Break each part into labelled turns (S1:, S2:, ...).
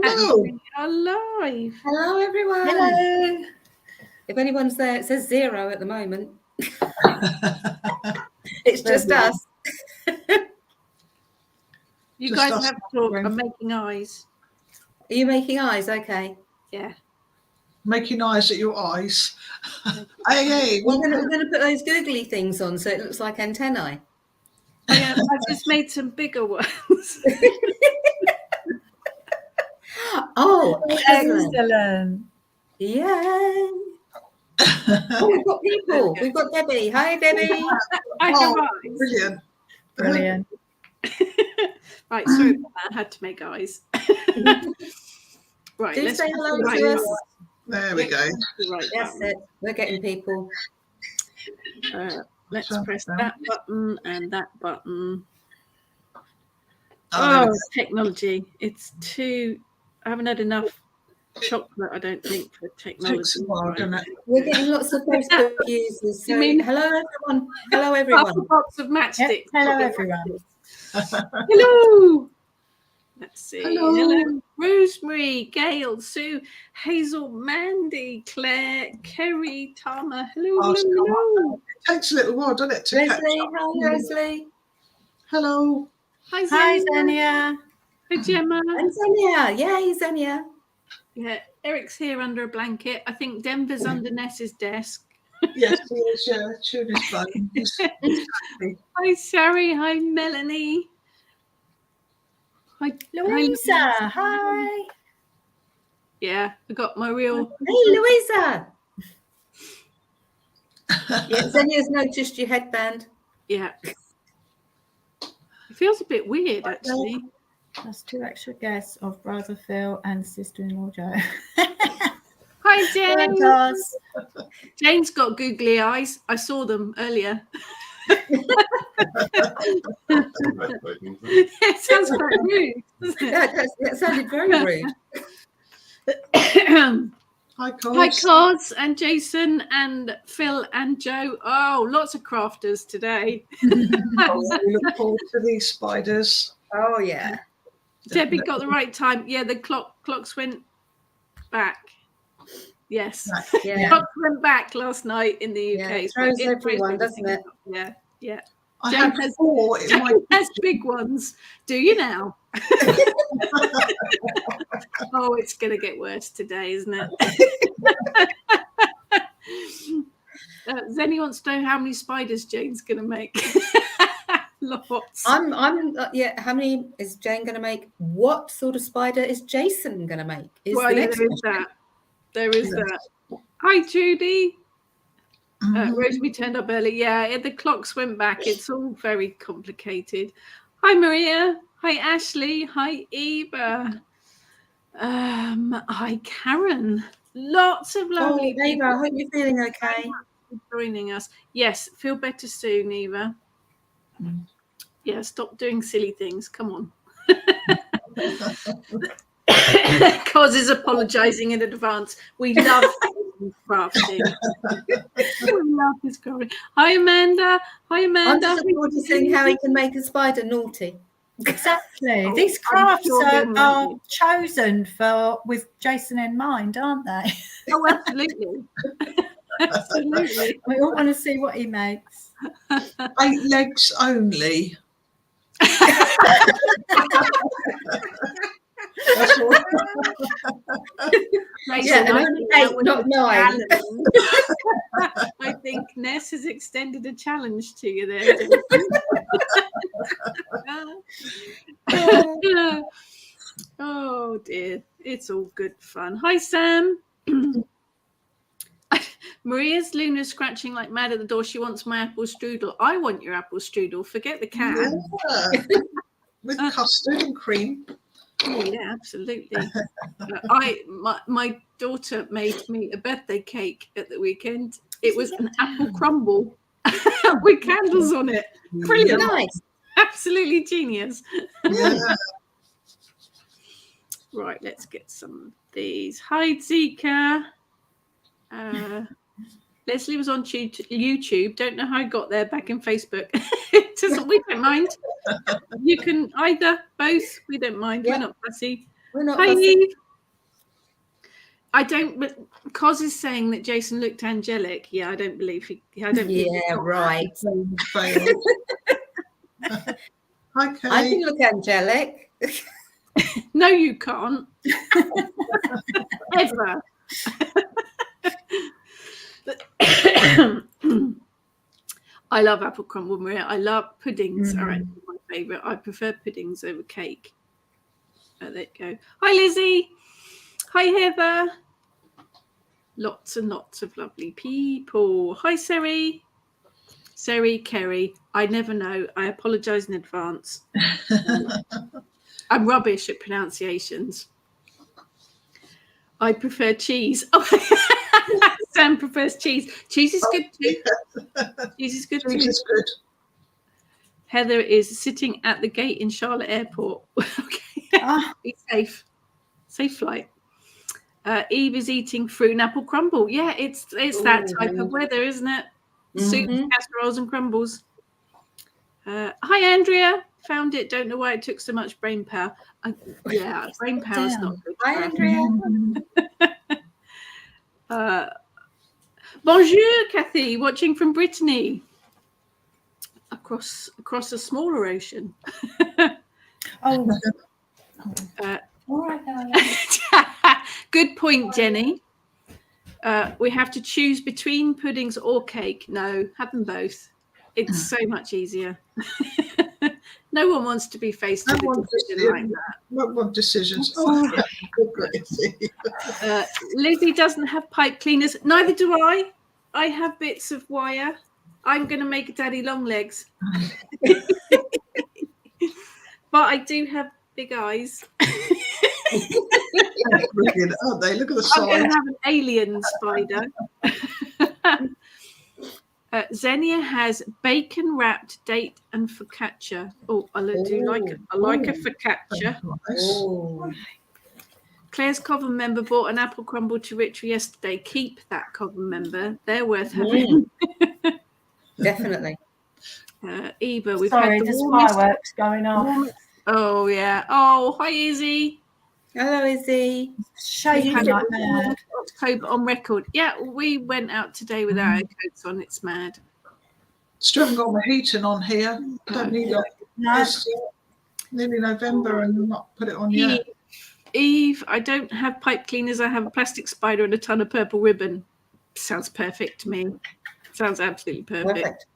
S1: Hello.
S2: And we are live.
S3: Hello, everyone.
S1: Hello.
S3: If anyone's there, it says 0 at the moment. It's just us.
S2: You
S1: Just
S2: guys
S1: us
S2: have to talk.
S1: room.
S2: I'm making eyes.
S3: Are you making eyes? Okay.
S2: Yeah.
S1: Making eyes at your eyes. Hey,
S3: We're going to put those googly things on so it looks like antennae.
S2: I just made some bigger ones.
S3: Oh, excellent.
S4: Excellent.
S3: Yay. Oh, we've got people. We've got Debbie. Hi, Debbie.
S2: I have
S1: Oh,
S2: eyes.
S1: brilliant.
S4: Brilliant.
S2: Right, sorry about that. I had to make eyes. Right,
S3: Do
S2: let's
S3: say
S2: press
S3: hello
S2: the right
S3: to us.
S2: button.
S1: There we go.
S2: The right
S3: That's
S2: button.
S3: it. We're getting people.
S2: Let's
S1: So,
S2: press that button and that button.
S1: Oh, there we
S2: Oh,
S1: go.
S2: technology. It's too... I haven't had enough chocolate, I don't think, for technology.
S1: Takes a while, doesn't it?
S3: We're getting lots of Facebook users. So
S2: You mean-
S3: hello, everyone. Hello,
S2: Half a
S3: everyone.
S2: box of matchsticks.
S4: Hello, everyone.
S2: Hello. Let's see.
S1: Hello.
S2: Hello. Rosemary, Gail, Sue, Hazel, Mandy, Claire, Kerry, Tama. Hello,
S1: Oh,
S2: hello.
S1: It takes a little while, doesn't it, to catch
S3: Leslie.
S1: up?
S3: Hi, Leslie.
S1: Hello.
S2: Hi,
S4: Hi,
S2: Xenia.
S4: Zania.
S2: Hi, Gemma.
S3: And Zenia. Yay, Zenia.
S2: Yeah, Eric's here under a blanket. I think Denver's under Ness's desk.
S1: Yes, he is. Yeah, chewing his bone. He's happy.
S2: Hi, Sari. Hi, Melanie. Hi,
S4: Louisa. Hi.
S2: Yeah, I got my real.
S3: Hey, Louisa. Yeah, Zenia's noticed your headband.
S2: Yeah. It feels a bit weird, actually.
S4: That's 2 extra guests of brother Phil and sister-in-law Jo.
S2: Hi, Jane.
S4: Because
S2: Jane's got googly eyes. I saw them earlier. It sounds quite rude, doesn't it?
S3: Yeah, that sounded very rude.
S1: Hi, Cos.
S2: Hi, Cos and Jason and Phil and Joe. Oh, lots of crafters today.
S1: Oh, we look forward to these spiders.
S3: Oh, yeah.
S2: Debbie got the right time. Yeah, the clocks went back. Yes.
S3: Yeah.
S2: Clocks went back last night in the UK.
S3: Yeah, it
S2: so
S3: throws
S2: it
S3: everyone,
S2: everything
S3: doesn't it?
S2: up. Yeah, yeah.
S1: I
S2: Jen
S1: had 4 in my
S2: Jane has big ones. Do you now? Oh, it's going to get worse today, isn't it? Zenny wants to know how many spiders Jane's going to make. Lots.
S3: Yeah, how many is Jane going to make? What sort of spider is Jason going to make?
S2: Well,
S3: the
S2: yeah,
S3: next
S2: there is
S3: question.
S2: that. There is that. Hi, Judy. Rosemary turned up early. Yeah, the clocks went back. It's all very complicated. Hi, Maria. Hi, Ashley. Hi, Eva. Hi, Karen. Lots of lovely
S3: Oh, Eva, I hope you're feeling okay.
S2: joining us. Yes, feel better soon, Eva. Yeah, stop doing silly things. Come on. Cos is apologising in advance. We love crafting. We love this crafting. Hi, Amanda. Hi,
S3: I'm
S2: Amanda.
S3: just looking forward to seeing how he can make a spider naughty.
S4: exactly.
S2: Oh,
S4: These
S2: I'm
S4: crafts
S2: sure he'll
S4: are
S2: make it.
S4: chosen with Jason in mind, aren't they?
S2: Oh, absolutely. Absolutely.
S4: We all want to see what he makes.
S1: 8 legs only. That's all.
S3: Yeah, and only 8, not 9.
S2: I think Ness has extended a challenge to you there. Oh dear, it's all good fun. Hi, Sam. Maria's Luna scratching like mad at the door. She wants my apple strudel. I want your apple strudel. Forget the cat.
S1: Yeah. With custard and cream.
S2: Oh yeah, absolutely. My daughter made me a birthday cake at the weekend. It was an apple crumble with candles on it. Brilliant.
S3: Nice.
S2: Absolutely genius.
S1: Yeah.
S2: Right, let's get some of these. Hi, Zika. Leslie was on YouTube. Don't know how I got there back in Facebook. We don't mind. You can either, both. We don't mind.
S3: Yep.
S2: We're not fussy.
S3: We're not
S2: Hi,
S3: gossip.
S2: Eve. I don't. But Cos is saying that Jason looked angelic. Yeah, I don't believe he. I don't. believe
S3: Yeah, right.
S1: Failed. Hi,
S3: I
S1: Kate.
S3: can look angelic.
S2: No, you can't. Ever. I love apple crumble, Maria. I love puddings. Are actually my favourite. I prefer puddings over cake. There you go. Hi, Lizzie. Hi, Heather. Lots and lots of lovely people. Hi, Seri. Seri, Kerry. I never know. I apologise in advance. I'm rubbish at pronunciations. I prefer cheese. Oh, Sam prefers cheese. Cheese is good too. Cheese is good too.
S1: Cheese is good.
S2: Heather is sitting at the gate in Charlotte Airport. Okay. Be safe. Safe flight. Eve is eating fruit and apple crumble. Yeah, it's that type of weather, isn't it? Soup, casseroles, and crumbles. Hi, Andrea. Found it. Don't know why it took so much brain power. Yeah, brain power is not good.
S3: Hi, Andrea.
S2: Bonjour, Kathy. Watching from Brittany. Across a smaller ocean.
S4: Oh, all right, darling.
S2: Good point, Jenny. We have to choose between puddings or cake. No, have them both. It's so much easier. No one wants to be faced with a decision like that.
S1: What decisions?
S2: Lizzie doesn't have pipe cleaners. Neither do I. I have bits of wire. I'm going to make daddy long legs. But I do have big eyes.
S1: Brilliant, aren't they? Look at the
S2: I'm going
S1: size.
S2: to have an alien spider. Xenia has bacon wrapped date and focaccia. Oh, I like a focaccia.
S3: Oh,
S2: Claire's Coven member bought an apple crumble to Richard yesterday. Keep that Coven member. They're worth having.
S3: definitely.
S2: Eva, we've
S4: Sorry,
S2: had the
S4: there's
S2: warmest.
S4: fireworks going off.
S2: Oh, yeah. Oh, hi, Izzy.
S3: Hello, Izzy.
S4: Shaking
S2: Had
S4: like
S2: it
S4: mad.
S2: October on record. Yeah, we went out today without our coats on. It's mad.
S1: Still haven't got my heating on here. Don't need it.
S4: No,
S1: It's nearly November and not put it on yet.
S2: Eve, I don't have pipe cleaners. I have a plastic spider and a ton of purple ribbon. Sounds perfect to me. Sounds absolutely perfect.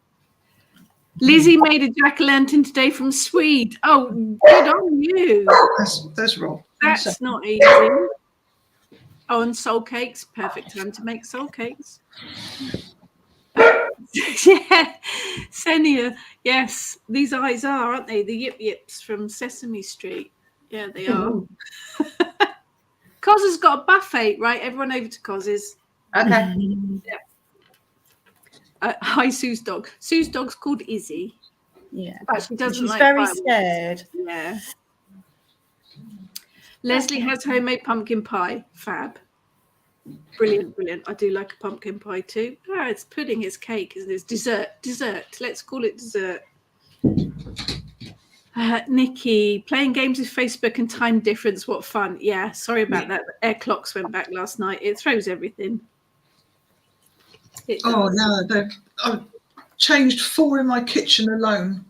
S2: Lizzie made a jack-o'-lantern today from Swede. Oh, good on you.
S1: That's wrong.
S2: That's not easy. Oh, and soul cakes. Perfect time to make soul cakes. Yeah, Senia. Yes, these eyes are, aren't they? The yip yips from Sesame Street. Yeah, they are. Cos has got a buffet, right? Everyone over to Cos's.
S3: Okay.
S2: Hi, Sue's dog. Sue's dog's called Izzy.
S4: yeah.
S2: But she doesn't
S4: She's
S2: like
S4: very
S2: fireworks.
S4: scared.
S2: Yeah. Leslie has homemade pumpkin pie. Fab. Brilliant, brilliant. I do like a pumpkin pie too. Ah, it's pudding, it's cake, isn't it? It's dessert. Let's call it dessert. Nikki, playing games with Facebook and time difference. What fun. Yeah, sorry about that. The air clocks went back last night. It throws everything. It
S1: Oh,
S2: does.
S1: no. I've changed 4 in my kitchen alone.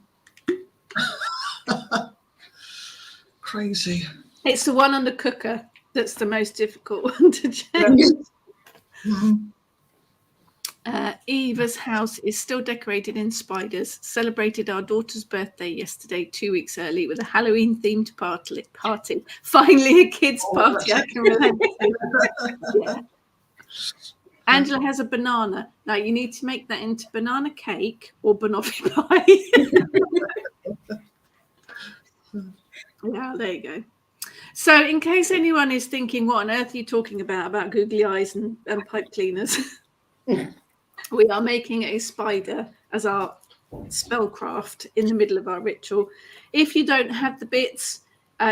S1: Crazy.
S2: It's the one on the cooker that's the most difficult one to change.
S1: Mhm.
S2: Eva's house is still decorated in spiders. Celebrated our daughter's birthday yesterday, 2 weeks early, with a Halloween-themed party. Finally, a kids' party. I can relate to. Yeah. Angela has a banana. Now, you need to make that into banana cake or banoffee pie. Yeah, there you go. So, in case anyone is thinking, what on earth are you talking about googly eyes and pipe cleaners? We are making a spider as our spellcraft in the middle of our ritual. If you don't have the bits,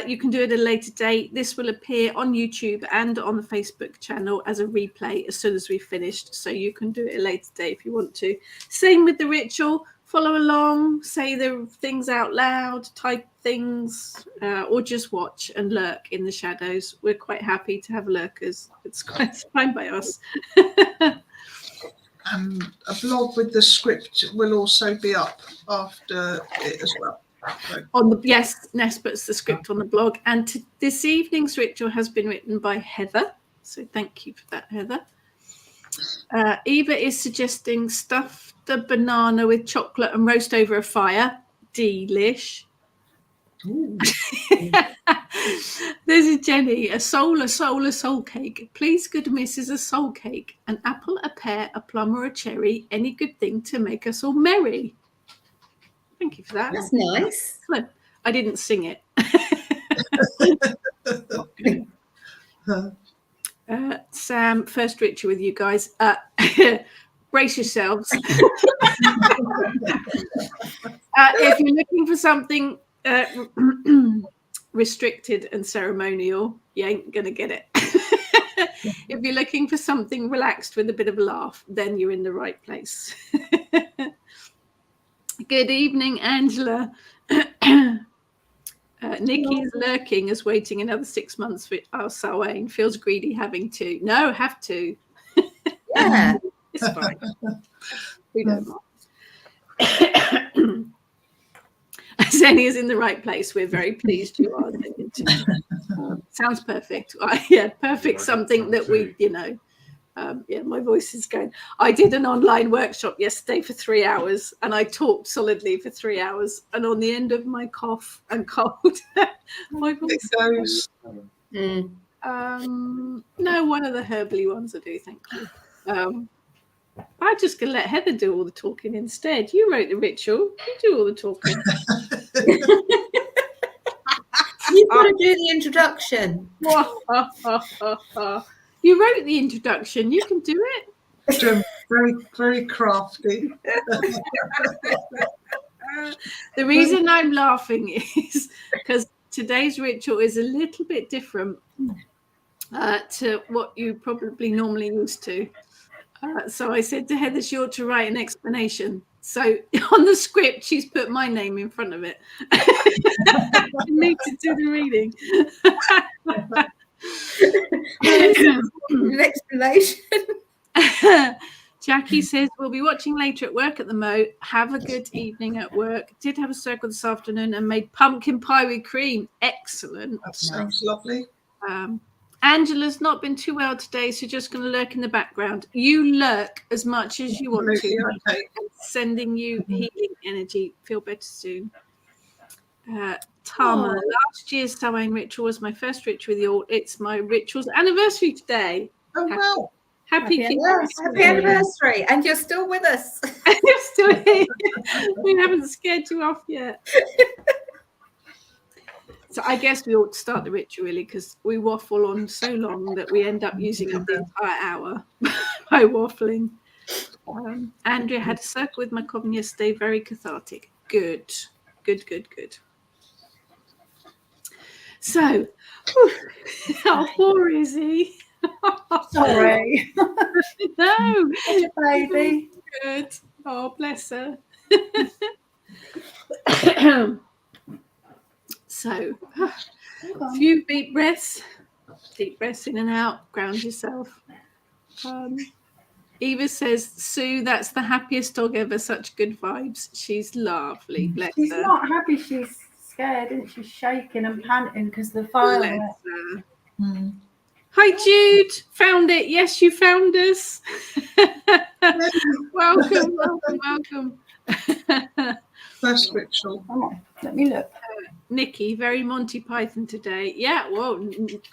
S2: you can do it at a later date. This will appear on YouTube and on the Facebook channel as a replay as soon as we've finished. So you can do it at a later date if you want to. Same with the ritual. follow along, say the things out loud, type things, or just watch and lurk in the shadows. We're quite happy to have lurkers. It's quite fine by us.
S1: And a blog with the script will also be up after it as well. So.
S2: Yes, Ness puts the script on the blog. And this evening's ritual has been written by Heather. So thank you for that, Heather. Eva is suggesting stuff the banana with chocolate and roast over a fire. Delish. There's a Jenny, a soul cake. Please, good missus, a soul cake. An apple, a pear, a plum, or a cherry. Any good thing to make us all merry. Thank you for that.
S3: That's nice.
S2: I didn't sing it. Sam, first ritual with you guys. Brace yourselves. If you're looking for something restricted and ceremonial, you ain't gonna get it. If you're looking for something relaxed with a bit of a laugh, then you're in the right place. Good evening, Angela. Nikki's lurking as waiting another 6 months for our Samhain. Feels greedy having to. No, have to.
S3: Yeah.
S2: It's fine. We don't mind. Zenny is in the right place. We're very pleased you are. Sounds perfect. Yeah, perfect. Something that we, yeah, my voice is going. I did an online workshop yesterday for 3 hours and I talked solidly for 3 hours. And on the end of my cough and cold, my voice goes. No, one of the herbally ones I do, thank you. I'm just going to let Heather do all the talking instead. You wrote the ritual. You do all the talking.
S3: You've got to do the introduction.
S2: You wrote the introduction. You can do it.
S1: Very, very crafty.
S2: The reason I'm laughing is because today's ritual is a little bit different to what you probably normally used to. So I said to Heather, she ought to write an explanation. So on the script, she's put my name in front of it. I need to do the reading.
S3: An explanation.
S2: Jackie says, we'll be watching later at work at the Mo. Have a good evening at work. Did have a circle this afternoon and made pumpkin pie with cream. Excellent.
S1: That sounds lovely.
S2: Angela's not been too well today, so just going to lurk in the background. You lurk as much as you want to.
S1: Okay.
S2: Sending you healing energy. Feel better soon. Tama, last year's Samhain ritual was my first ritual with you all. It's my ritual's anniversary today.
S1: Oh, wow.
S2: Happy
S3: anniversary. And you're still with us.
S2: You're still here. We haven't scared you off yet. So I guess we ought to start the ritual really because we waffle on so long that we end up using up the entire hour by waffling. Andrea had a circle with my coven yesterday. Very cathartic. Good. So, how poor is he?
S4: Sorry.
S2: No.
S4: Such a baby.
S2: Good. Oh, bless her. So, a few deep breaths in and out, ground yourself. Eva says, Sue, that's the happiest dog ever, such good vibes. She's lovely, bless
S4: She's
S2: her.
S4: not happy, she's scared, isn't she? She's shaking and panting because the fire.
S2: Bless her. Hi, Jude. Found it. Yes, you found us. Welcome.
S1: First ritual.
S4: Come on, let me look.
S2: Nikki, very Monty Python today. Yeah, well,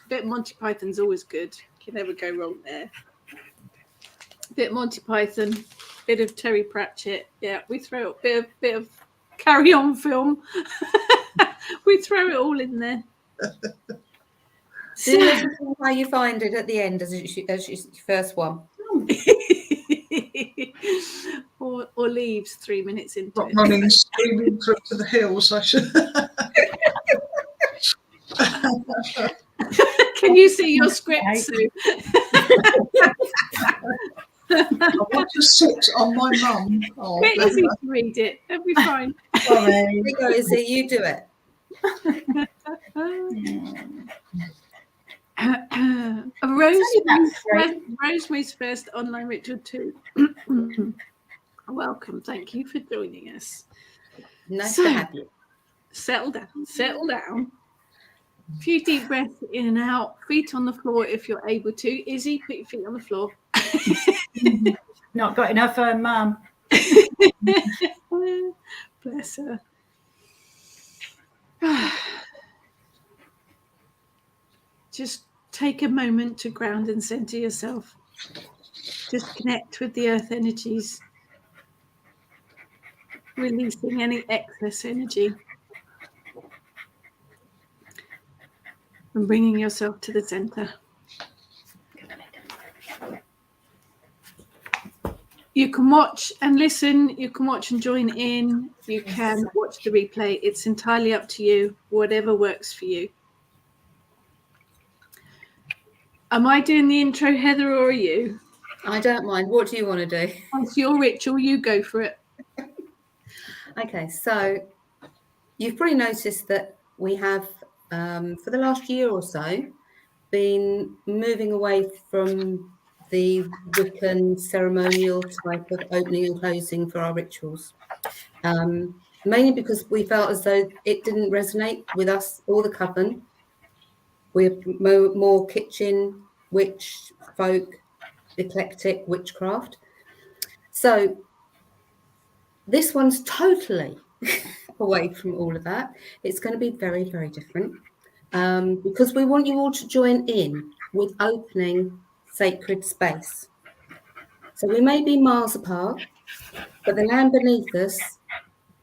S2: bit Monty Python's always good. Can never go wrong there. Bit Monty Python, bit of Terry Pratchett. Yeah, we throw a bit of Carry On film. We throw it all in there.
S3: Do you know how you find it at the end as your first one?
S2: or leaves 3 minutes into
S1: Not
S2: it.
S1: running screaming through to the hills. I should.
S2: Can you see your script, Sue?
S1: I want to sit on my mum. Oh,
S2: Get
S1: bless
S2: Izzy
S1: her.
S2: to read it. That'd be fine.
S3: Sorry. There you go, Izzy, you do it.
S2: Rosemary's first online ritual too. Welcome. Thank you for joining us.
S3: Nice
S2: So,
S3: to have you.
S2: Settle down. Settle down. A few deep breaths in and out. Feet on the floor if you're able to. Izzy, put your feet on the floor.
S4: Not got enough for her mum.
S2: Bless her. Just take a moment to ground and center yourself. Just connect with the earth energies, releasing any excess energy and bringing yourself to the center. You can watch and listen, you can watch and join in, you can watch the replay. It's entirely up to you, whatever works for you. Am I doing the intro, Heather, or are you?
S3: I don't mind. What do you want to do?
S2: It's your ritual, you go for it.
S3: Okay, so you've probably noticed that we have, for the last year or so, been moving away from the Wiccan ceremonial type of opening and closing for our rituals. Mainly because we felt as though it didn't resonate with us or the coven. We're more kitchen, witch, folk, eclectic witchcraft. So this one's totally away from all of that. It's going to be very, very different because we want you all to join in with opening sacred space. So we may be miles apart, but the land beneath us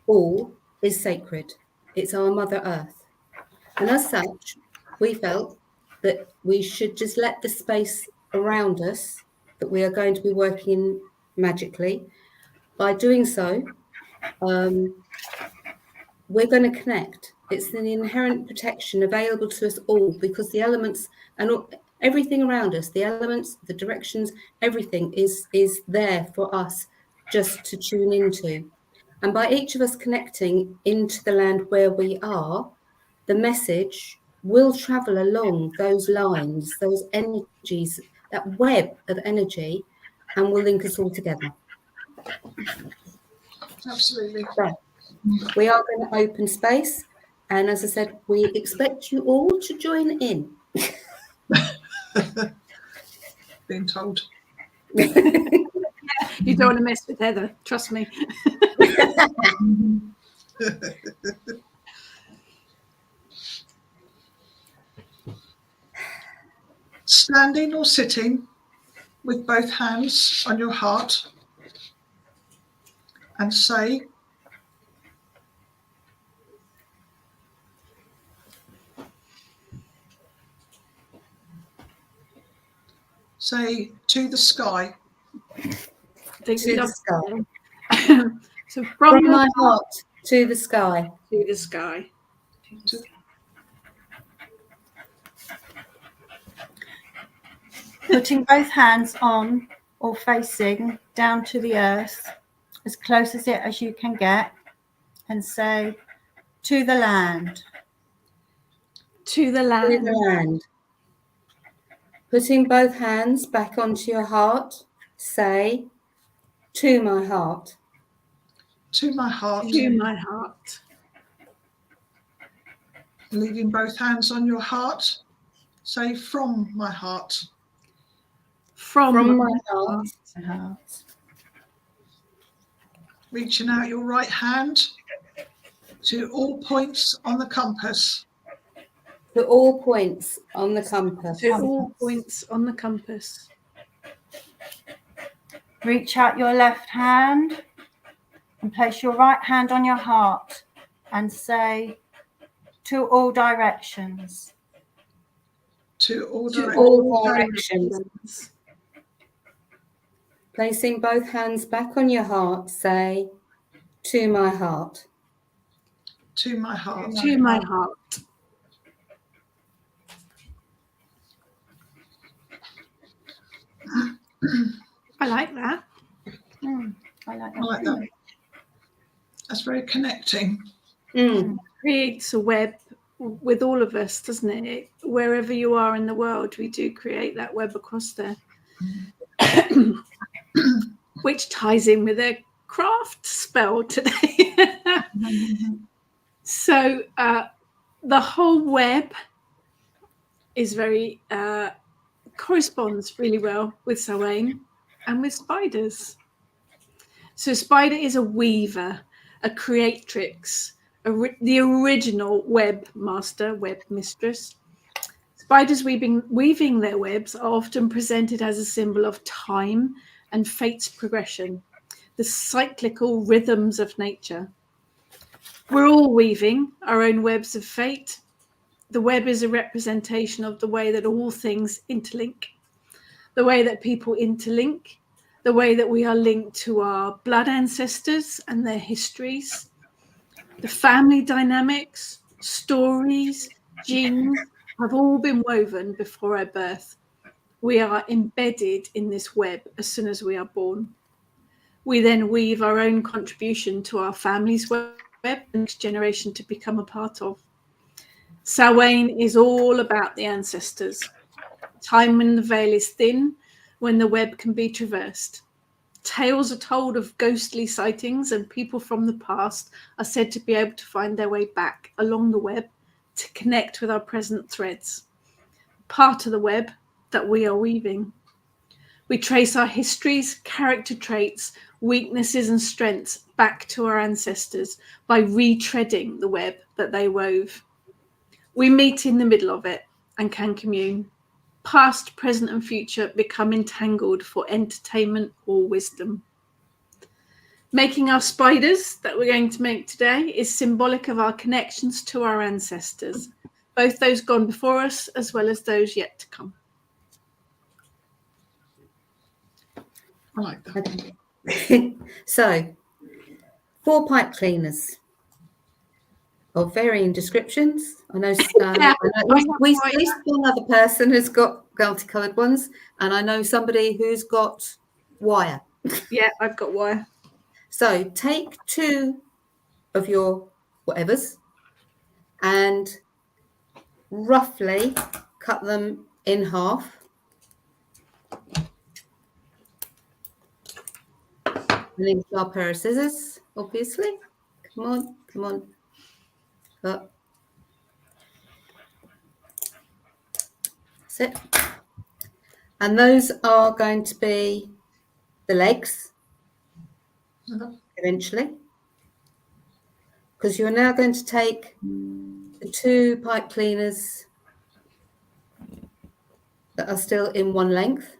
S3: all is sacred. It's our Mother Earth. And as such, we felt that we should just let the space around us that we are going to be working in magically. By doing so, we're going to connect. It's an inherent protection available to us all because the elements and everything around us, the elements, the directions, everything is there for us just to tune into. And by each of us connecting into the land where we are, the message will travel along those lines, those energies, that web of energy, and will link us all together.
S1: Absolutely.
S3: So, we are going to open space, and as I said, we expect you all to join in.
S1: Being told.
S2: You don't want to mess with Heather, trust me.
S1: Standing or sitting with both hands on your heart and say, to the sky.
S3: To the sky.
S2: So
S3: From my heart to the sky.
S2: to the sky.
S4: Putting both hands on or facing down to the earth, as close as you can get, and say, to the land.
S2: To the
S3: To
S2: land.
S3: the land. Putting both hands back onto your heart, say, to my heart.
S1: To my heart.
S2: To my heart.
S1: Leaving both hands on your heart, say, from my heart.
S2: From
S3: my heart.
S1: Reaching out your right hand to all points on the compass.
S3: To all points on the compass.
S2: To all points on the compass.
S4: Reach out your left hand and place your right hand on your heart and say, to all directions.
S1: To all
S2: To
S1: directions.
S3: all directions. Placing both hands back on your heart, say, to my heart.
S1: To my heart.
S2: To my heart. I like that.
S4: I like
S1: I like that. That's very connecting.
S2: Creates a web with all of us, doesn't it? Wherever you are in the world, we do create that web across there. Which ties in with a craft spell today. So the whole web is very corresponds really well with Samhain and with spiders. So spider is a weaver, a creatrix, the original web master, web mistress. Spiders weaving their webs are often presented as a symbol of time and fate's progression, the cyclical rhythms of nature. We're all weaving our own webs of fate. The web is a representation of the way that all things interlink, the way that people interlink, the way that we are linked to our blood ancestors and their histories, the family dynamics, stories, genes have all been woven before our birth. We are embedded in this web as soon as we are born. We then weave our own contribution to our family's web, the next generation to become a part of. Samhain is all about the ancestors. Time when the veil is thin, when the web can be traversed. Tales are told of ghostly sightings, and people from the past are said to be able to find their way back along the web to connect with our present threads. Part of the web that we are weaving. We trace our histories, character traits, weaknesses and strengths back to our ancestors by retreading the web that they wove. We meet in the middle of it and can commune. Past, present and future become entangled for entertainment or wisdom. Making our spiders that we're going to make today is symbolic of our connections to our ancestors, both those gone before us as well as those yet to come.
S1: I like that.
S3: Okay. So, 4 pipe cleaners of varying descriptions. I know, we at least one other person has got multicoloured ones, and I know somebody who's got wire.
S2: Yeah, I've got wire.
S3: So take 2 of your whatevers and roughly cut them in half. And then a pair of scissors, obviously. Come on, come on. Cut. That's it. And those are going to be the legs eventually. Because you're now going to take the 2 pipe cleaners that are still in one length,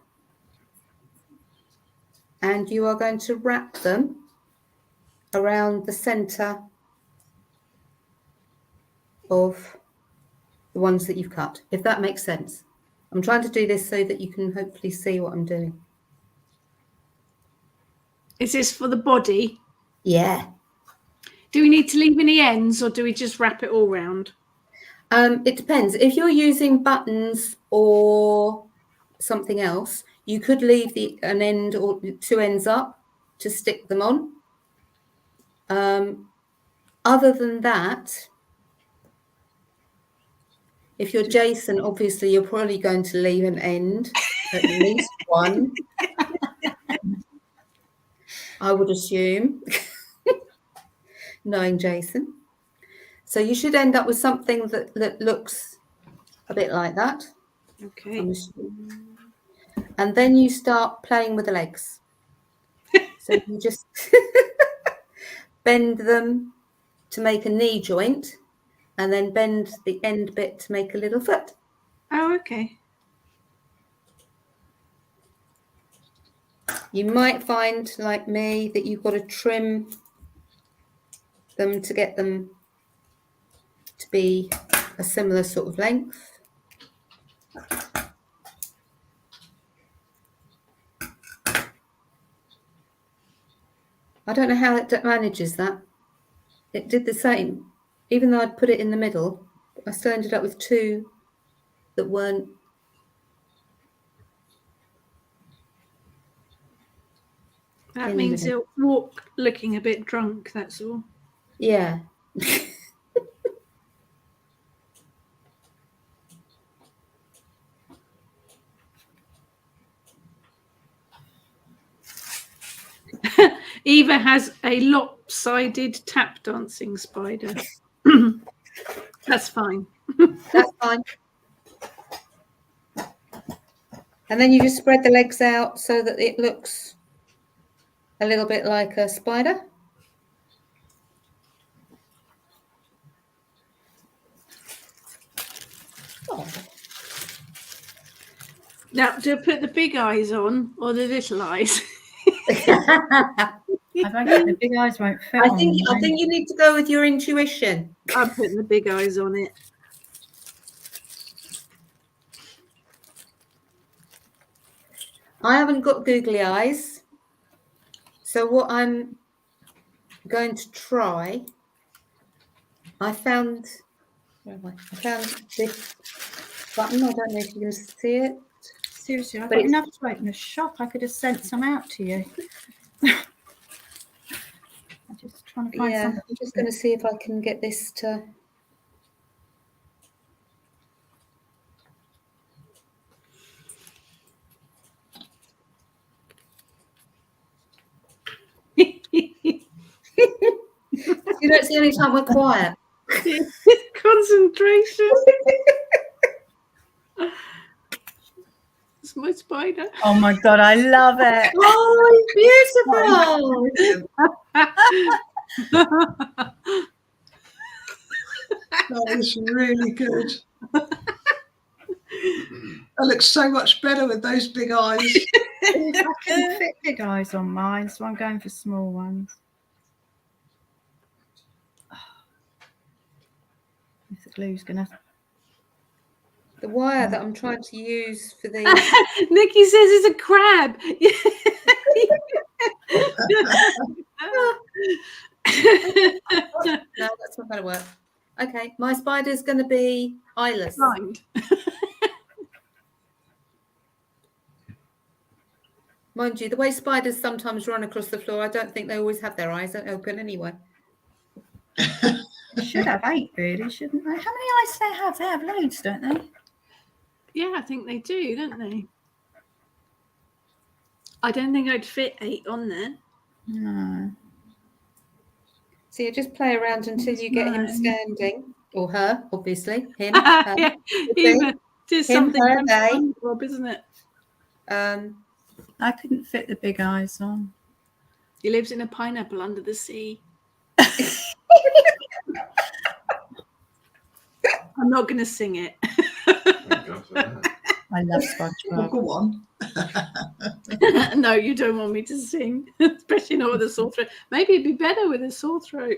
S3: and you are going to wrap them around the center of the ones that you've cut, if that makes sense. I'm trying to do this so that you can hopefully see what I'm doing.
S2: Is this for the body?
S3: Yeah.
S2: Do we need to leave any ends, or do we just wrap it all round?
S3: It depends. If you're using buttons or something else, you could leave an end or 2 ends up to stick them on. Other than that, if you're Jason, obviously you're probably going to leave an end, at least one. I would assume, knowing Jason. So you should end up with something that looks a bit like that.
S2: Okay.
S3: And then you start playing with the legs. So you just bend them to make a knee joint, and then bend the end bit to make a little foot.
S2: Oh, okay.
S3: You might find, like me, that you've got to trim them to get them to be a similar sort of length. I don't know how it manages that. It did the same. Even though I'd put it in the middle, I still ended up with 2 that weren't.
S2: That
S3: In the
S2: means
S3: middle.
S2: he'll walk looking a bit drunk, that's all.
S3: Yeah.
S2: Eva has a lopsided tap dancing spider. That's fine.
S3: That's fine. And then you just spread the legs out so that it looks a little bit like a spider. Oh.
S2: Now, do I put the big eyes on or the little eyes?
S4: I don't think the big eyes won't fit.
S3: I
S4: on
S3: think
S4: mine.
S3: you need to go with your intuition.
S2: I'm putting the big eyes on it.
S3: I haven't got googly eyes. So what I'm going to try, I found this button. I don't know if you can see it.
S4: Seriously, I've
S3: But
S4: got
S3: it's-
S4: enough to open a shop. I could have sent some out to you. I'm just trying to find
S3: Yeah,
S4: something.
S3: I'm just going to see if I can get this to. You know, it's the only time we're quiet.
S2: Concentration. It's my spider.
S4: Oh my god, I love it.
S3: Oh, it's beautiful.
S1: That is really good. That looks so much better with those big eyes.
S4: I couldn't fit big eyes on mine, so I'm going for small ones. If the glue's gonna.
S3: The wire that I'm trying to use for the.
S2: Nikki says it's a crab.
S3: No, that's not going to work. Okay, my spider's going to be eyeless.
S2: Blind.
S3: Mind you, the way spiders sometimes run across the floor, I don't think they always have their eyes open anyway.
S4: They should have 8, really, shouldn't they? How many eyes do they have? They have loads, don't they?
S2: Yeah, I think they do, don't they? I don't think I'd fit 8 on there.
S4: No.
S3: So you just play around until you get him
S4: Right.
S3: standing, or her, obviously. Him. Her.
S2: Yeah,
S3: be.
S2: Eva, just
S3: Him,
S2: something
S3: her,
S2: from
S3: they.
S2: SpongeBob, isn't it?
S4: I couldn't fit the big eyes on.
S2: He lives in a pineapple under the sea. I'm not going to sing it.
S5: Thank God for that.
S4: I love
S1: Oh,
S4: SpongeBob.
S1: go on.
S2: No, you don't want me to sing, especially not with a sore throat. Maybe it'd be better with a sore throat.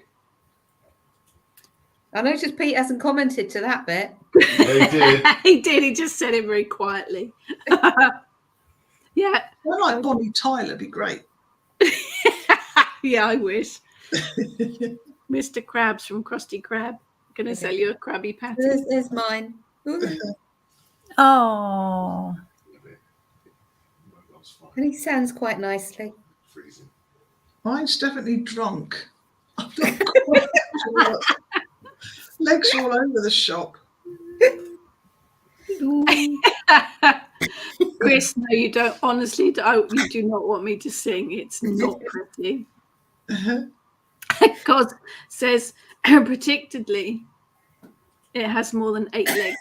S3: I noticed Pete hasn't commented to that bit.
S5: They did.
S2: He did. He just said it very quietly. Yeah.
S1: I like Bonnie Tyler, be great.
S2: Yeah, I wish. Mr. Krabs from Krusty Krab. Going to
S3: Okay.
S2: sell you a Krabby Patty.
S3: There's mine. Ooh.
S4: Oh,
S3: And he sounds quite nicely.
S5: Freezing.
S1: Mine's definitely drunk. I'm not quite sure. Legs all over the shop.
S2: Chris, no, you don't. Honestly, don't. You do not want me to sing. It's not pretty. God says, predictably, it has more than 8 legs.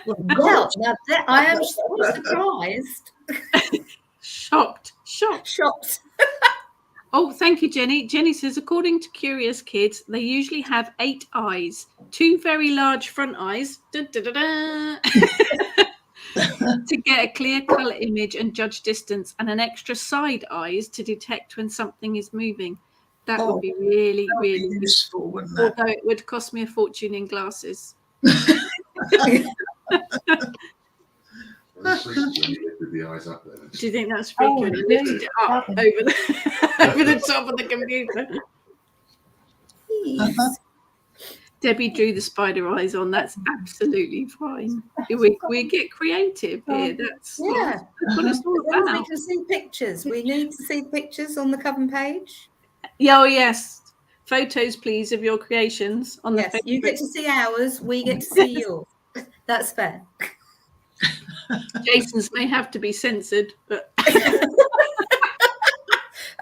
S3: Well, now that, I am so surprised.
S2: Shocked.
S3: Shocked.
S2: Oh, thank you, Jenny. Jenny says, according to curious kids, they usually have 8 eyes, 2 very large front eyes, to get a clear colour image and judge distance, and an extra side eyes to detect when something is moving. That would be really,
S1: That would be
S2: really
S1: useful, wouldn't it?
S2: although it would cost me a fortune in glasses.
S5: Very freaky when you lifted the eyes up there.
S2: Do you think that's freaky?
S4: Oh,
S2: When you
S4: really?
S2: lifted it up over the, over the top of the computer.
S1: Uh-huh.
S2: Debbie drew the spider eyes on. That's absolutely fine. We get creative here. That's
S3: Yeah.
S2: what it's all
S3: Then we
S2: about.
S3: can see pictures. We need to see pictures on the cover page.
S2: Yeah, oh yes. Photos, please, of your creations on the
S3: Yes,
S2: Facebook.
S3: you get to see ours. We get to see yours. That's fair.
S2: Jason's may have to be censored, but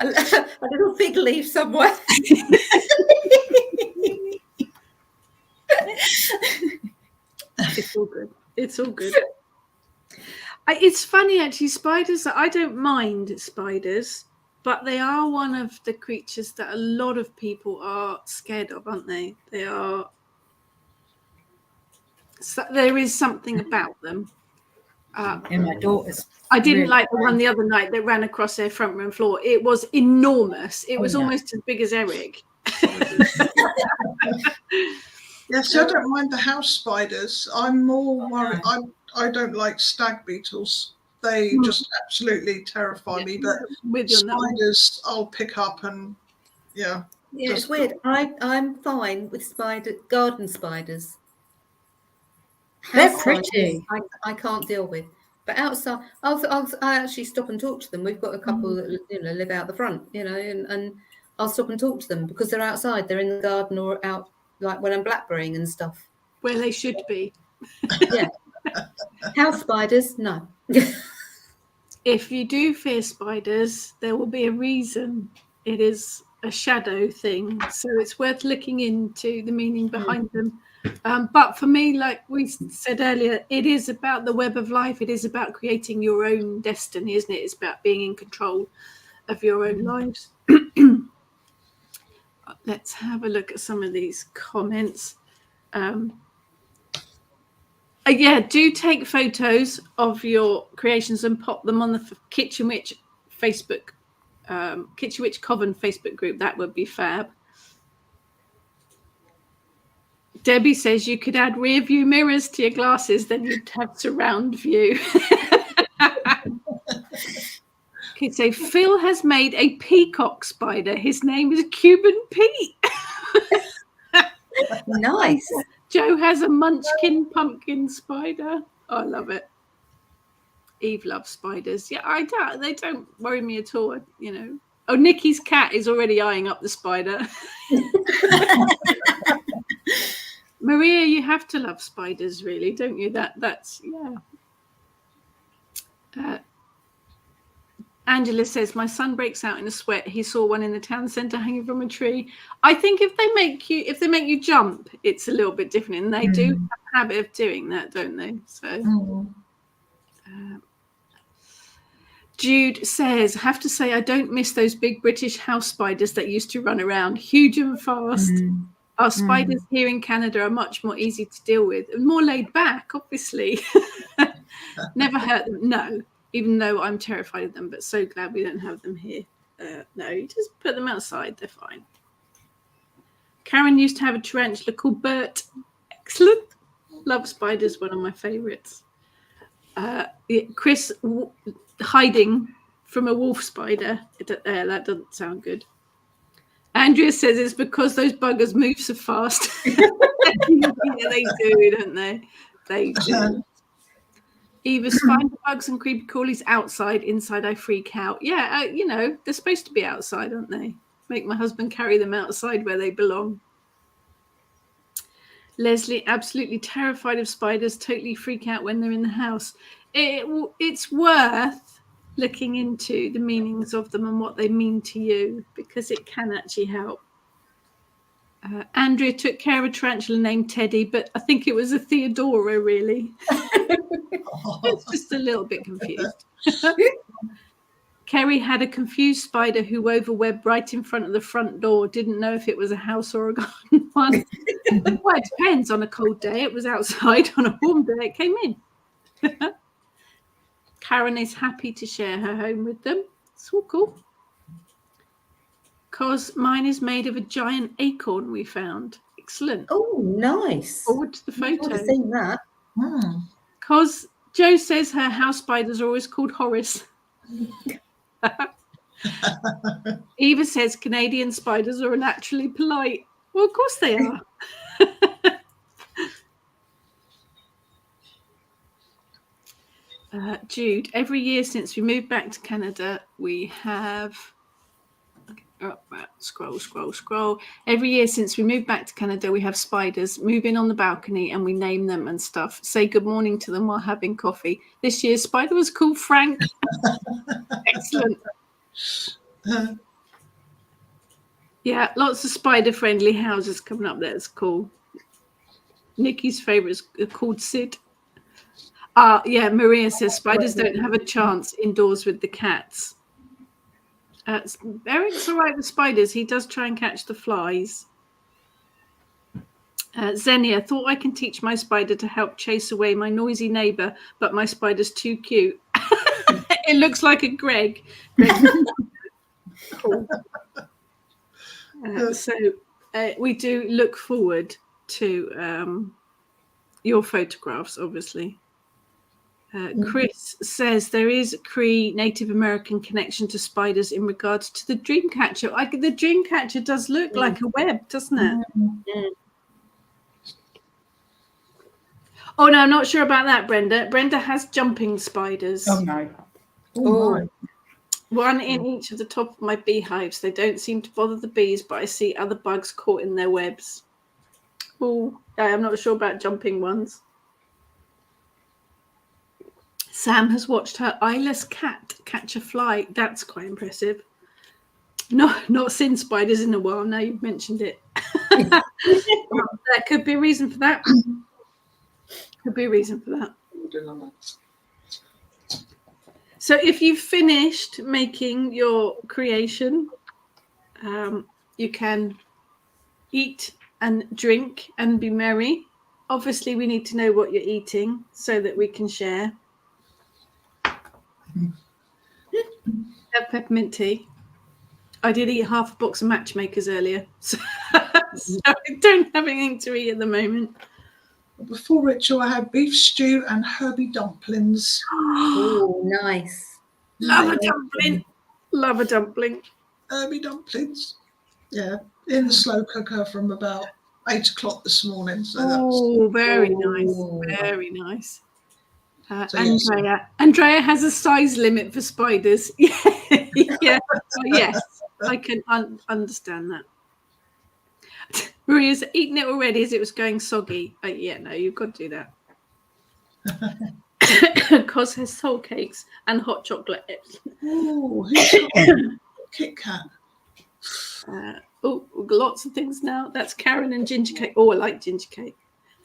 S3: a little fig leaf somewhere.
S2: it's all good. It's all good. It's funny actually, spiders. I don't mind spiders, but they are one of the creatures that a lot of people are scared of, aren't they? They are. So there is something about them.
S4: And my daughter's.
S2: I didn't
S4: really
S2: like the one the other night that ran across their front room floor. It was enormous. It was
S4: yeah.
S2: almost as big as Eric.
S1: Yes, I don't mind the house spiders. I'm more worried. I don't like stag beetles. They just absolutely terrify me. But
S2: with your
S1: spiders, I'll pick up and
S3: Yeah, it's weird. I'm fine with garden spiders.
S4: They're
S3: House
S4: pretty.
S3: spiders, I can't deal with. But outside, I actually stop and talk to them. We've got a couple that live out the front, and I'll stop and talk to them because they're outside. They're in the garden or out, like when I'm blackberrying and stuff.
S2: Where they should be.
S3: Yeah. House spiders, no.
S2: If you do fear spiders, there will be a reason. It is a shadow thing, so it's worth looking into the meaning behind them. But for me, like we said earlier, it is about the web of life. It is about creating your own destiny, isn't it? It's about being in control of your own lives. Let's have a look at some of these comments. Yeah, do take photos of your creations and pop them on the Kitchen Witch Facebook, Kitchen Witch Coven Facebook group. That would be fab. Debbie says you could add rear view mirrors to your glasses, then you'd have surround view. Okay, so Phil has made a peacock spider. His name is Cuban Pete.
S3: Nice.
S2: Joe has a munchkin pumpkin spider. Oh, I love it. Eve loves spiders. Yeah, they don't worry me at all, Oh, Nikki's cat is already eyeing up the spider. Maria, you have to love spiders, really, don't you? That's yeah. Angela says, my son breaks out in a sweat. He saw one in the town centre hanging from a tree. I think if they make you jump, it's a little bit different. And they do have a habit of doing that, don't they? So Jude says, I have to say, I don't miss those big British house spiders that used to run around, huge and fast. Our spiders here in Canada are much more easy to deal with, and more laid back, obviously. Never hurt them, no. Even though I'm terrified of them, but so glad we don't have them here. No, you just put them outside. They're fine. Karen used to have a tarantula called Bert. Excellent. Love spiders, one of my favourites. Chris hiding from a wolf spider. That doesn't sound good. Andrea says it's because those buggers move so fast. Yeah, they do, don't they? They do. Eva, spider bugs and creepy crawlies outside, inside I freak out. Yeah, they're supposed to be outside, aren't they? Make my husband carry them outside where they belong. Leslie, absolutely terrified of spiders, totally freak out when they're in the house. It's worth looking into the meanings of them and what they mean to you, because it can actually help. Andrea took care of a tarantula named Teddy, but I think it was a Theodora, really. It's just a little bit confused. Kerry had a confused spider who wove a web right in front of the front door, didn't know if it was a house or a garden one. Well, it depends. On a cold day, it was outside. On a warm day, it came in. Karen is happy to share her home with them. It's all cool. Because mine is made of a giant acorn we found. Excellent.
S3: Oh, nice.
S2: Forward to the photo.
S3: I would have seen that.
S2: Because Jo says her house spiders are always called Horace. Eva says Canadian spiders are naturally polite. Well, of course they are. Jude, every year since we moved back to Canada, we have... scroll. Every year since we moved back to Canada, we have spiders move in on the balcony and we name them and stuff. Say good morning to them while having coffee. This year's spider was called Frank. Excellent. Yeah, lots of spider-friendly houses coming up. That's cool. Nikki's favourite is called Sid. Yeah, Maria says spiders don't have a chance indoors with the cats. Eric's all right with spiders. He does try and catch the flies. Xenia, thought I can teach my spider to help chase away my noisy neighbour, but my spider's too cute. It looks like a Greg. Cool. So we do look forward to your photographs, obviously. Chris says there is a Cree Native American connection to spiders in regards to the dreamcatcher. The dreamcatcher does look like a web, doesn't it? Oh, no, I'm not sure about that, Brenda. Brenda has jumping spiders.
S6: Oh, no.
S3: Oh,
S2: One in each of the top of my beehives. They don't seem to bother the bees, but I see other bugs caught in their webs. Oh, I'm not sure about jumping ones. Sam has watched her eyeless cat catch a fly. That's quite impressive. Not seen spiders in a while. Now you've mentioned it. There could be a reason for that. So if you've finished making your creation, you can eat and drink and be merry. Obviously, we need to know what you're eating so that we can share. Have peppermint tea. I did eat half a box of matchmakers earlier, so I don't have anything to eat at the moment.
S1: Before ritual, I had beef stew and Herbie dumplings.
S3: oh, nice.
S2: Love a dumpling. Love a dumpling.
S1: Herbie dumplings. Yeah, in the slow cooker from about 8 o'clock this morning. So
S2: Oh, very
S3: Oh.
S2: nice. Very nice.
S1: So yes.
S2: Andrea has a size limit for spiders. Yeah, yes, I can understand that. Maria's eaten it already as it was going soggy. Yeah, no, you've got to do that. Cos has soul cakes and hot chocolate.
S1: Oh, who's got Kit Kat?
S2: Lots of things now. That's Karen and ginger cake. Oh, I like ginger cake.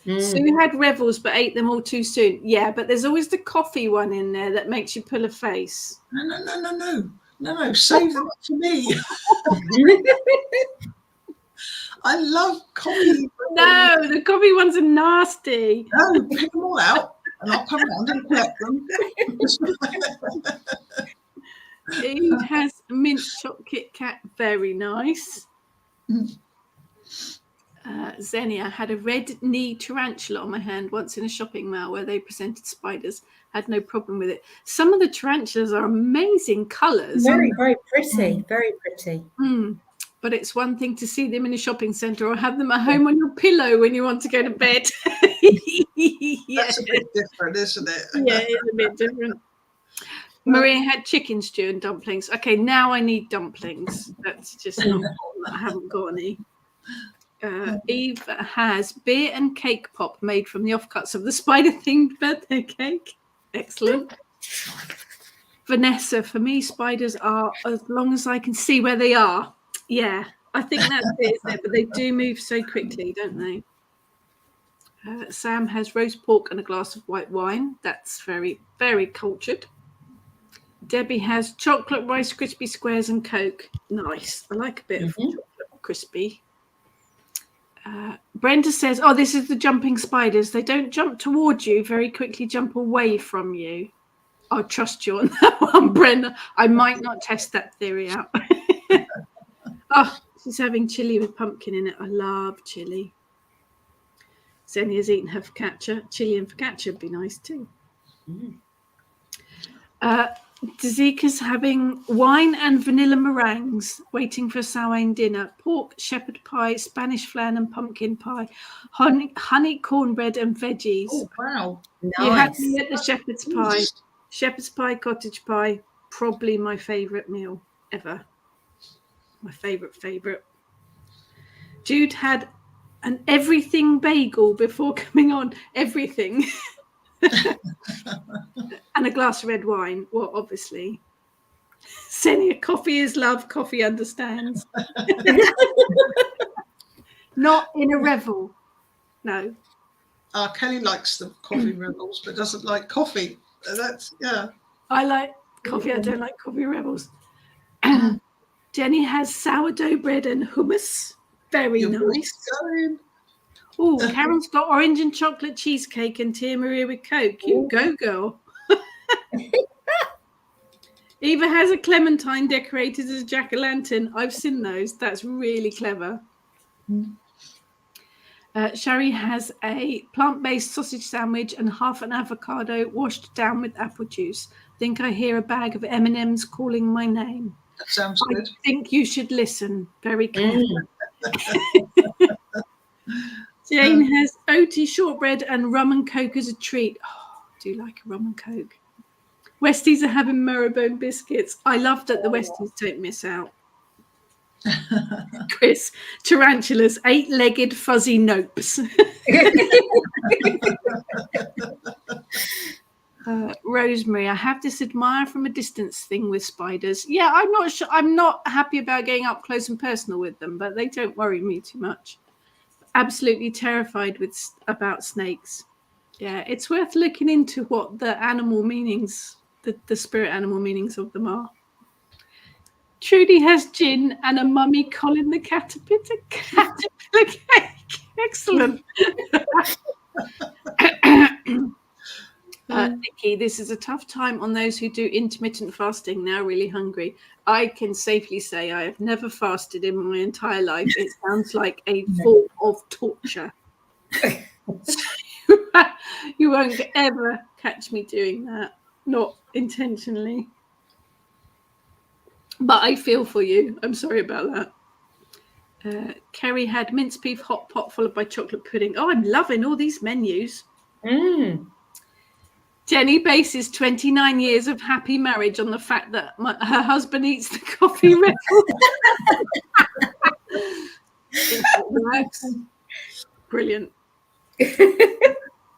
S2: Sue had revels but ate them all too soon. Yeah, but there's always the coffee one in there that makes you pull a face.
S1: No. Save them for me. I love coffee.
S2: No, the coffee ones are nasty.
S1: No, pick them all out and I'll come around and collect them.
S2: Eve has mint chocolate Kit Kat. Very nice. Xenia had a red knee tarantula on my hand once in a shopping mall where they presented spiders. Had no problem with it. Some of the tarantulas are amazing colours.
S3: Very, very pretty. Very pretty.
S2: But it's one thing to see them in a shopping centre or have them at home on your pillow when you want to go to bed.
S1: That's a bit different, isn't it?
S2: Yeah, it's a bit different. Maria had chicken stew and dumplings. Okay, now I need dumplings. That's just not I haven't got any. Eve has beer and cake pop made from the offcuts of the spider-themed birthday cake. Excellent. Vanessa, for me, spiders are as long as I can see where they are. Yeah, I think that's it, isn't it? But they do move so quickly, don't they? Sam has roast pork and a glass of white wine. That's very, very cultured. Debbie has chocolate Rice Krispie squares and Coke. Nice. I like a bit of chocolate crispy. Brenda says, oh, this is the jumping spiders. They don't jump towards you, very quickly jump away from you. I'll trust you on that one, Brenda. I might not test that theory out. Oh, she's having chili with pumpkin in it. I love chili. Xenia's eaten her focaccia. Chili and focaccia would be nice too. Dazika's having wine and vanilla meringues, waiting for Samhain dinner. Pork, shepherd pie, Spanish flan and pumpkin pie, honey cornbread and veggies.
S1: Oh, wow.
S2: You had
S3: Nice.
S2: me at the shepherd's pie. Shepherd's pie, cottage pie, probably my favourite meal ever. My favourite. Jude had an everything bagel before coming on. Everything. And a glass of red wine. Well, obviously. Senia, coffee is love. Coffee understands. Not in a revel. No.
S1: Kelly likes the coffee rebels, but doesn't like coffee. That's, yeah.
S2: I like coffee. I don't like coffee rebels. Jenny has sourdough bread and hummus. Very nice. Oh, Karen's got orange and chocolate cheesecake and Tia Maria with Coke. You go, girl. Eva has a clementine decorated as a jack-o'-lantern. I've seen those. That's really clever. Shari has a plant-based sausage sandwich and half an avocado washed down with apple juice. Think I hear a bag of M&Ms calling my name.
S1: That sounds good.
S2: I think you should listen. Very clever. Jane has oaty shortbread and rum and coke as a treat. Oh, I do like a rum and coke. Westies are having marrowbone biscuits. I love that the Westies don't miss out. Chris, tarantulas, 8-legged fuzzy nopes. Rosemary, I have this admire from a distance thing with spiders. Yeah, I'm not sure. I'm not happy about getting up close and personal with them, but they don't worry me too much. Absolutely terrified about snakes. Yeah, it's worth looking into what the animal meanings, the spirit animal meanings of them are. Trudy has gin and a mummy Colin the caterpillar cake. Excellent. Nikki, this is a tough time on those who do intermittent fasting, now really hungry. I can safely say I have never fasted in my entire life. It sounds like a form of torture. You won't ever catch me doing that, not intentionally. But I feel for you. I'm sorry about that. Kerry had mince beef hot pot followed by chocolate pudding. Oh, I'm loving all these menus. Jenny bases 29 years of happy marriage on the fact that her husband eats the coffee rebel. It works. Brilliant.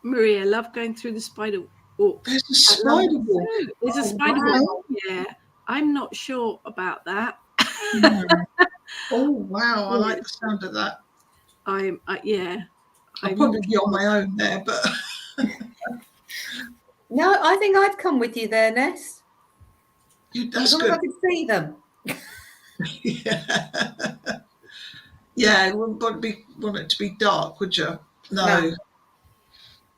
S2: Maria, love going through the spider walk.
S1: There's a spider walk.
S2: There's a spider walk. Yeah. I'm not sure about that.
S1: Oh, wow. I like the sound of that. I'll probably be on my own there, but...
S3: No, I think I'd come with you there, Ness.
S1: That's
S3: as long
S1: good.
S3: as I could see them.
S1: Yeah, you wouldn't want it to be dark, would you? No.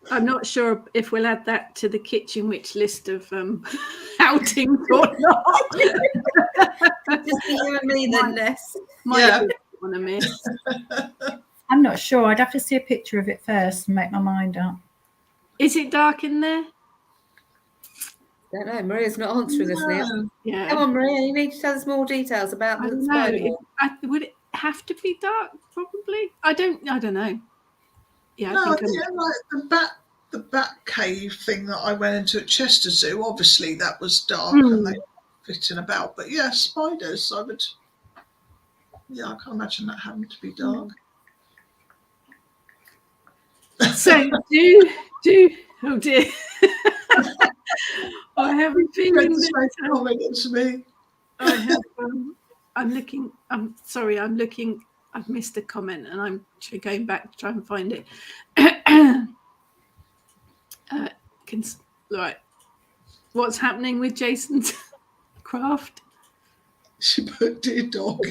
S2: I'm not sure if we'll add that to the kitchen witch list of outings or not.
S3: Just be you and me then, Ness.
S2: Want to miss.
S4: I'm not sure. I'd have to see a picture of it first and make my mind up.
S2: Is it dark in there?
S3: Don't know. Maria's not answering us now.
S2: Yeah.
S3: Come on, Maria. You need to tell us more details about the spider walk.
S2: Would it have to be dark? Probably. I don't know. Yeah,
S1: No,
S2: I think
S1: like the bat cave thing that I went into at Chester Zoo. Obviously, that was dark and they fitting about. But yeah, spiders. I can't imagine that having to be dark.
S2: So do. Oh dear. I have a feeling
S1: It's me.
S2: I have. I'm looking. I'm sorry. I'm looking. I've missed a comment, and I'm going back to try and find it. Right. What's happening with Jason's craft?
S1: She put dear dog.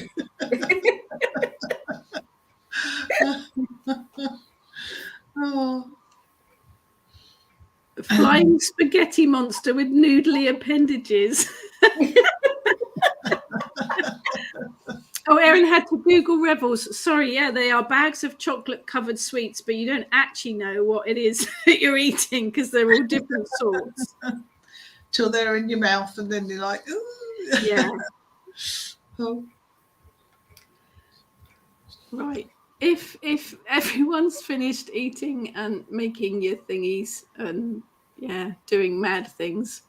S1: Oh.
S2: Flying spaghetti monster with noodly appendages. Oh, Erin had to Google Revels. Sorry, yeah, they are bags of chocolate-covered sweets, but you don't actually know what it is that you're eating because they're all different sorts.
S1: till they're in your mouth, and then you're like, ooh.
S2: Yeah.
S1: Oh.
S2: Right. If everyone's finished eating and making your thingies and doing mad things.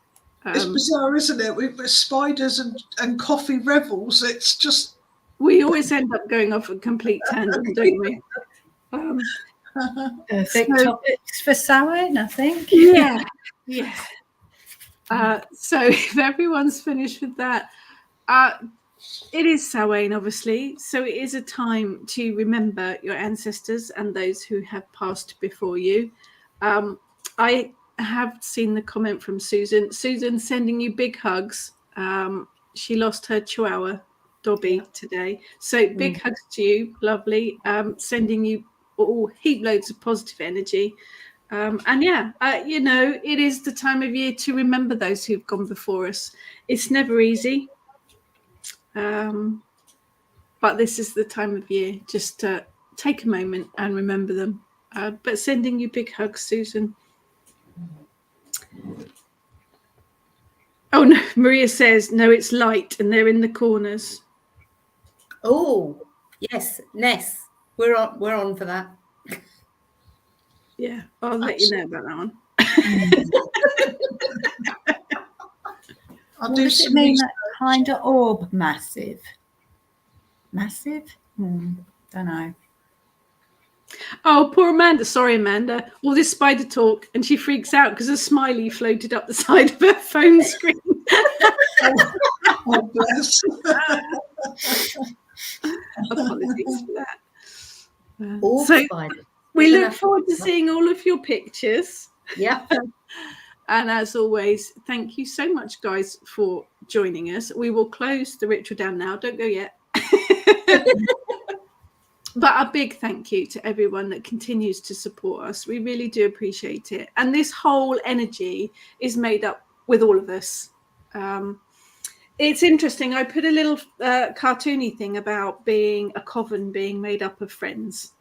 S1: It's bizarre, isn't it? With spiders and coffee revels, it's just.
S2: We always end up going off a complete tangent, don't we?
S4: Perfect topics for Samhain, I think.
S2: Yeah. So if everyone's finished with that, it is Samhain, obviously. So it is a time to remember your ancestors and those who have passed before you. I have seen the comment from Susan. Susan, sending you big hugs. She lost her Chihuahua, Dobby, today. So big hugs to you. Lovely. Sending you all heap loads of positive energy. It is the time of year to remember those who've gone before us. It's never easy. But this is the time of year just to take a moment and remember them. But sending you big hugs, Susan. Oh no, Maria says no, it's light and they're in the corners.
S3: Oh yes, Ness, we're on for that.
S2: Yeah, I'll let you know about that one.
S1: I'll
S4: What
S1: do
S4: does it
S1: some
S4: mean,
S1: research.
S4: that kind of orb massive? Massive? Don't know.
S2: Oh, poor Amanda. Sorry, Amanda. All this spider talk, and she freaks out because a smiley floated up the side of her phone screen.
S1: Oh, bless.
S2: Apologies for that.
S3: Orb
S2: So
S3: spider.
S2: we look forward to seeing all of your pictures.
S3: Yeah.
S2: And as always, thank you so much, guys, for joining us. We will close the ritual down now. Don't go yet. But a big thank you to everyone that continues to support us. We really do appreciate it. And this whole energy is made up with all of us. It's interesting. I put a little cartoony thing about being a coven being made up of friends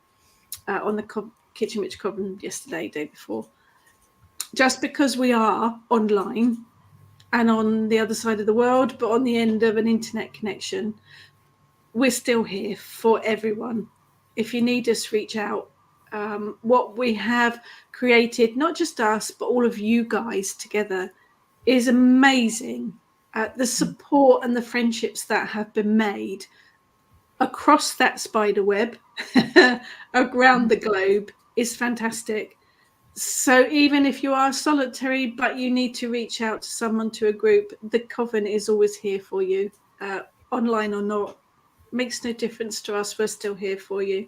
S2: on the Kitchen Witch Coven yesterday, day before. Just because we are online and on the other side of the world, but on the end of an internet connection, we're still here for everyone. If you need us, reach out. What we have created, not just us, but all of you guys together, is amazing. The support and the friendships that have been made across that spider web around the globe is fantastic. So even if you are solitary, but you need to reach out to someone, to a group, the Coven is always here for you, online or not. Makes no difference to us. We're still here for you.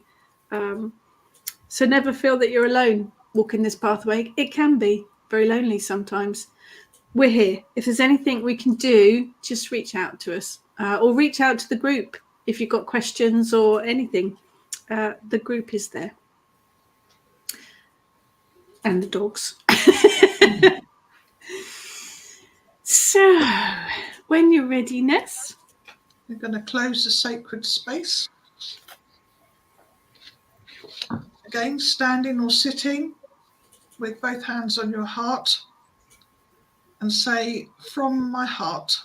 S2: So never feel that you're alone walking this pathway. It can be very lonely sometimes. We're here. If there's anything we can do, just reach out to us, or reach out to the group if you've got questions or anything. The group is there. And the dogs. So, when you're ready, Ness.
S1: We're going to close the sacred space. Again, standing or sitting with both hands on your heart, and say, from my heart.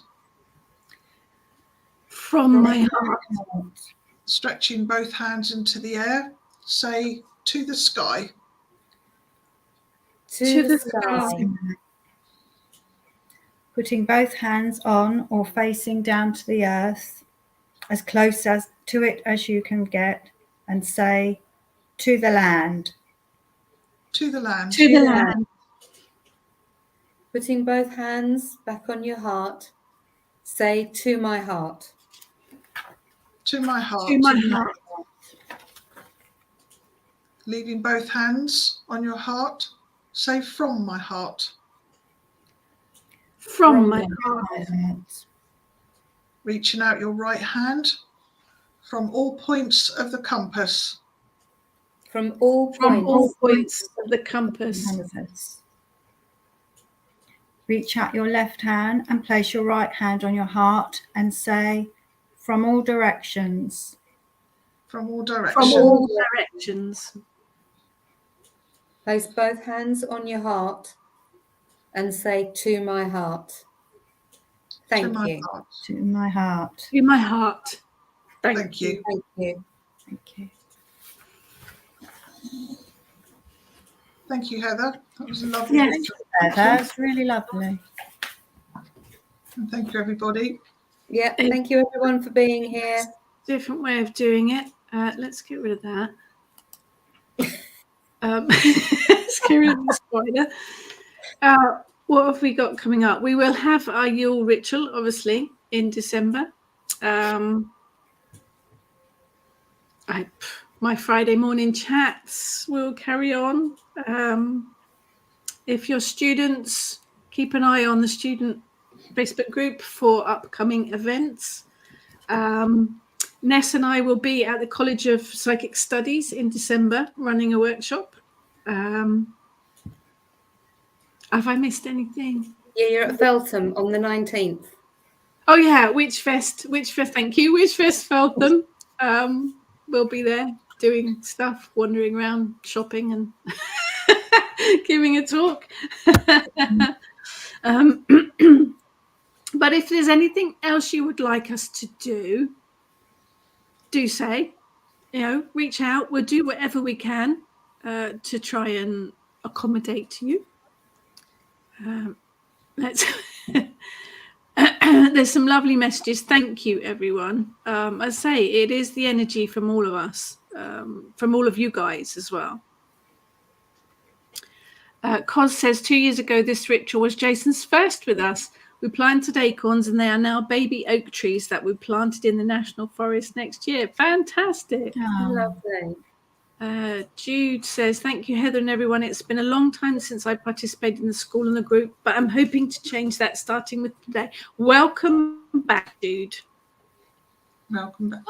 S2: From my heart.
S1: Stretching both hands into the air, say, to the sky.
S3: To the sky.
S4: Putting both hands on or facing down to the earth, as close as to it as you can get, and say, to the land.
S1: To the land.
S2: To the land.
S3: Putting both hands back on your heart, say, to my heart.
S1: To my heart.
S2: To my heart.
S1: Leaving both hands on your heart, say, from my heart.
S2: From my heart.
S1: Reaching out your right hand from all points of the compass.
S3: From all
S2: points of the compass.
S4: Reach out your left hand and place your right hand on your heart and say, from all directions.
S1: From all directions.
S2: From all directions.
S3: Place both hands on your heart and say, to my heart. Thank
S1: To my
S3: you.
S1: heart.
S4: To my heart.
S2: In my heart.
S1: Thank you.
S3: Thank you.
S4: Thank you.
S1: Thank you, Heather. That was a lovely
S2: Yes.
S1: ritual.
S4: That's really lovely.
S1: And thank you, everybody.
S3: Yeah, thank you everyone for being here.
S2: Different way of doing it. Let's get rid of that. Let's get rid of the spider. What have we got coming up? We will have our Yule ritual, obviously, in December. My Friday morning chats will carry on. If you're students, keep an eye on the student Facebook group for upcoming events. Ness and I will be at the College of Psychic Studies in December running a workshop. Have I missed anything?
S3: Yeah, you're at Feltham on the 19th.
S2: Oh yeah, Witchfest. Thank you, Witchfest Feltham. We'll be there doing stuff, wandering around, shopping, and giving a talk. But if there's anything else you would like us to do say. Reach out. We'll do whatever we can to try and accommodate to you. There's some lovely messages. Thank you, everyone. I say it is the energy from all of us, from all of you guys as well. Cos says 2 years ago, this ritual was Jason's first with us. We planted acorns and they are now baby oak trees that we planted in the National Forest next year. Fantastic.
S3: Lovely.
S2: Jude says, thank you, Heather and everyone. It's been a long time since I participated in the school and the group, but I'm hoping to change that starting with today. Welcome back, Jude.
S1: Welcome back.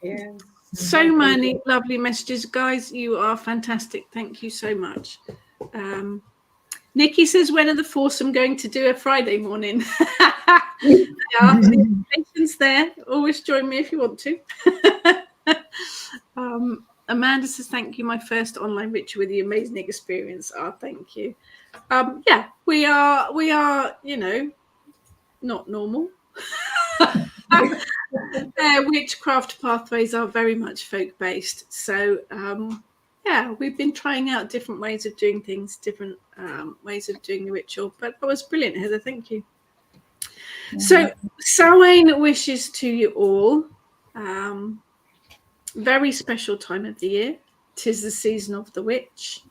S3: Yeah.
S2: So many lovely messages. Guys, you are fantastic. Thank you so much. Nikki says, when are the foursome going to do a Friday morning? The invitation's there. Always join me if you want to. Amanda says, thank you. My first online ritual with the amazing experience. Thank you. Yeah, we are, not normal. Witchcraft pathways are very much folk-based. So, yeah, we've been trying out different ways of doing things, different ways of doing the ritual. But that was brilliant, Heather. Thank you. So, Samhain wishes to you all. Very special time of the year. 'Tis the season of the witch.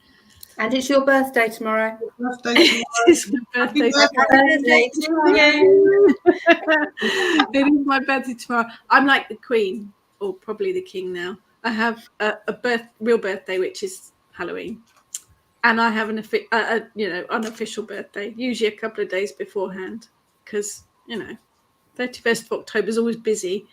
S3: And it's your birthday tomorrow.
S1: Birthday
S2: It's my birthday.
S3: Birthday to you.
S2: It is my birthday tomorrow. I'm like the queen, or probably the king now. I have a real birthday, which is Halloween, and I have an unofficial birthday, usually a couple of days beforehand, because 31st of October is always busy.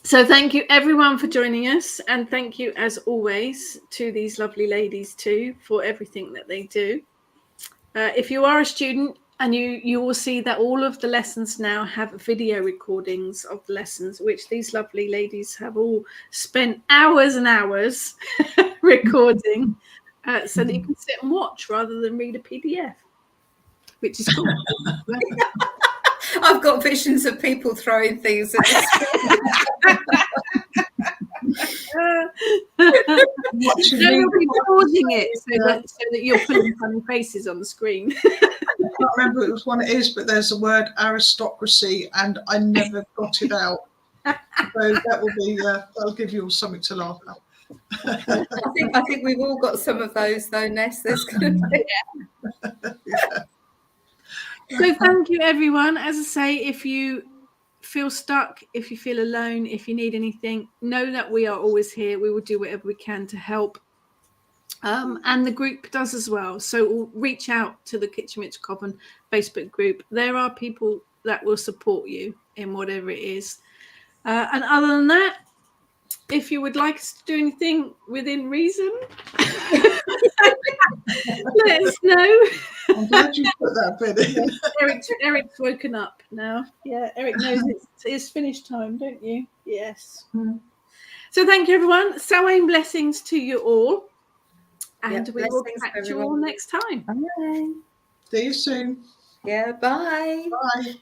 S2: So thank you everyone for joining us, and thank you as always to these lovely ladies too for everything that they do. If you are a student, and you will see that all of the lessons now have video recordings of the lessons, which these lovely ladies have all spent hours and hours recording, so that you can sit and watch rather than read a PDF, which is cool.
S3: I've got visions of people throwing things at the
S2: You'll be pausing it so that you're putting funny faces on the screen.
S1: I can't remember which one it is, but there's a word aristocracy, and I never got it out. So that will be that'll give you all something to laugh at.
S3: I think we've all got some of those though, Ness. There's going to be.
S1: Yeah.
S2: So thank you everyone. As I say, if you feel stuck, if you feel alone, if you need anything, know that we are always here. We will do whatever we can to help. And the group does as well. So we'll reach out to the Kitchen Witch Coven Facebook group. There are people that will support you in whatever it is. And other than that, if you would like us to do anything within reason, let us know.
S1: I'm glad you put that bit in.
S2: Eric's woken up now. Yeah, Eric knows it's finish time, don't you? Yes. So thank you, everyone. Samhain blessings to you all. And we will catch you all next time.
S3: Bye.
S1: See you soon.
S3: Yeah, bye.
S1: Bye.